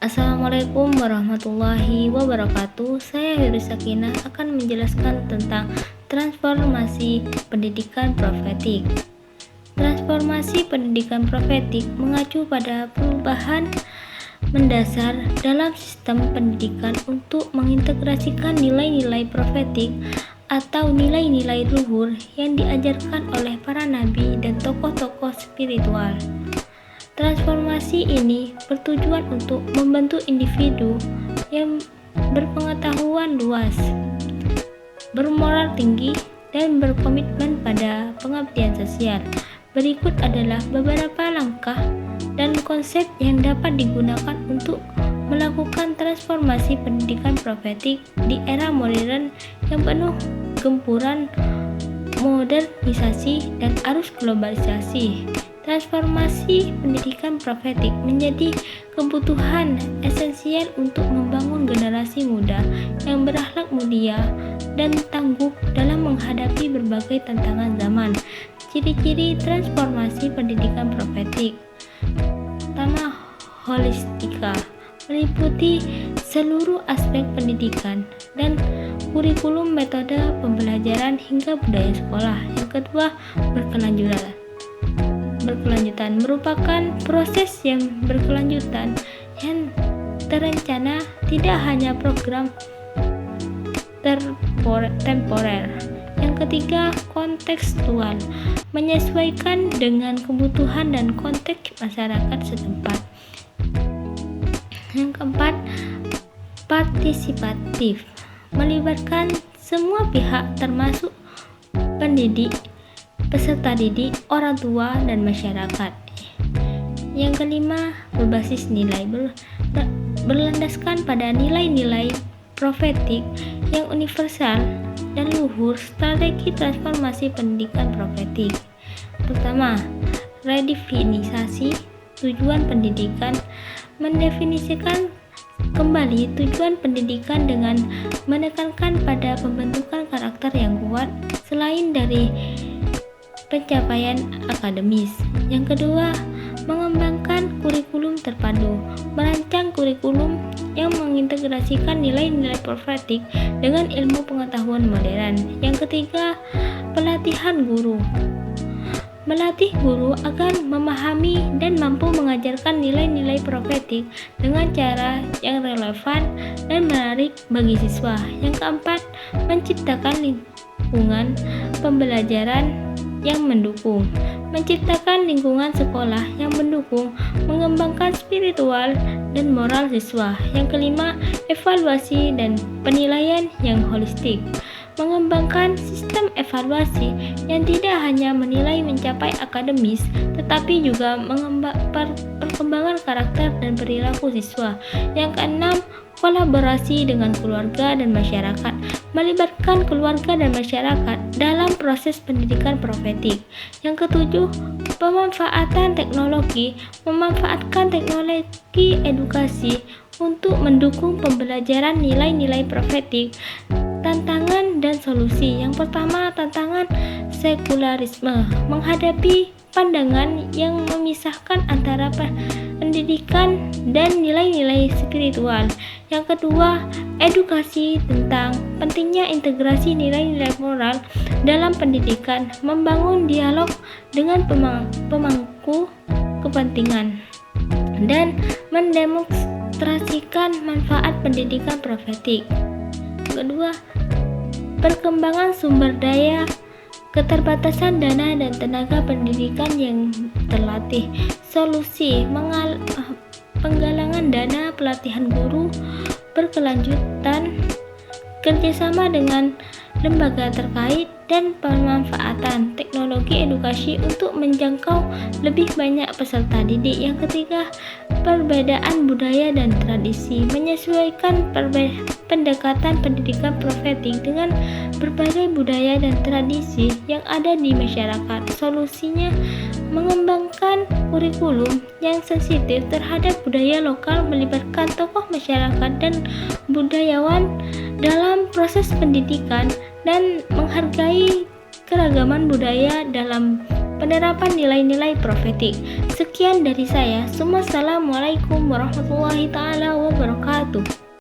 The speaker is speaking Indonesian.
Assalamualaikum warahmatullahi wabarakatuh. Saya Heri Sakinah akan menjelaskan tentang transformasi pendidikan profetik. Transformasi pendidikan profetik mengacu pada perubahan mendasar dalam sistem pendidikan untuk mengintegrasikan nilai-nilai profetik atau nilai-nilai luhur yang diajarkan oleh para nabi dan tokoh-tokoh spiritual. Transformasi ini bertujuan untuk membentuk individu yang berpengetahuan luas, bermoral tinggi, dan berkomitmen pada pengabdian sosial. Berikut adalah beberapa langkah dan konsep yang dapat digunakan untuk melakukan transformasi pendidikan profetik di era modern yang penuh gempuran modernisasi dan arus globalisasi. Transformasi pendidikan profetik menjadi kebutuhan esensial untuk membangun generasi muda yang berakhlak mulia dan tangguh dalam menghadapi berbagai tantangan zaman. Ciri-ciri transformasi pendidikan profetik. Pertama, holistika, meliputi seluruh aspek pendidikan dan kurikulum, metode pembelajaran hingga budaya sekolah. Yang kedua, berkelanjutan merupakan proses yang berkelanjutan yang terencana, tidak hanya program temporer. Yang ketiga, kontekstual, menyesuaikan dengan kebutuhan dan konteks masyarakat setempat. Yang keempat, partisipatif, melibatkan semua pihak termasuk pendidik, peserta didik, orang tua, dan masyarakat. Yang kelima, berbasis nilai, berlandaskan pada nilai-nilai profetik yang universal dan luhur. Strategi transformasi pendidikan profetik. Pertama, redefinisasi tujuan pendidikan, mendefinisikan kembali tujuan pendidikan dengan menekankan pada pembentukan karakter yang kuat selain dari pencapaian akademis. Yang kedua, mengembangkan kurikulum terpadu, merancang kurikulum yang mengintegrasikan nilai-nilai profetik dengan ilmu pengetahuan modern. Yang ketiga, pelatihan guru, melatih guru agar memahami dan mampu mengajarkan nilai-nilai profetik dengan cara yang relevan dan menarik bagi siswa. Yang keempat, menciptakan lingkungan pembelajaran yang mendukung, menciptakan lingkungan sekolah yang mendukung, mengembangkan spiritual dan moral siswa. Yang kelima, evaluasi dan penilaian yang holistik, mengembangkan sistem evaluasi yang tidak hanya menilai mencapai akademis, tetapi juga perkembangan karakter dan perilaku siswa. Yang keenam, kolaborasi dengan keluarga dan masyarakat, melibatkan keluarga dan masyarakat dalam proses pendidikan profetik. Yang ketujuh, pemanfaatan teknologi, memanfaatkan teknologi edukasi untuk mendukung pembelajaran nilai-nilai profetik. Tantangan dan solusi. Yang pertama, tantangan sekularisme, menghadapi pandangan yang memisahkan antara pendidikan dan nilai-nilai spiritual. Yang kedua, edukasi tentang pentingnya integrasi nilai-nilai moral dalam pendidikan, membangun dialog dengan pemangku kepentingan, dan mendemonstrasikan manfaat pendidikan profetik. Kedua, perkembangan sumber daya, keterbatasan dana dan tenaga pendidikan yang terlatih. Solusi, penggalangan dana, pelatihan guru berkelanjutan, kerjasama dengan lembaga terkait, dan pemanfaatan teknologi edukasi untuk menjangkau lebih banyak peserta didik. Yang ketiga, perbedaan budaya dan tradisi, menyesuaikan pendekatan pendidikan profetik dengan berbagai budaya dan tradisi yang ada di masyarakat. Solusinya, mengembangkan kurikulum yang sensitif terhadap budaya lokal, melibatkan tokoh masyarakat dan budayawan dalam proses pendidikan, dan menghargai keragaman budaya dalam penerapan nilai-nilai profetik. Sekian dari saya. Wassalamualaikum warahmatullahi taala wabarakatuh.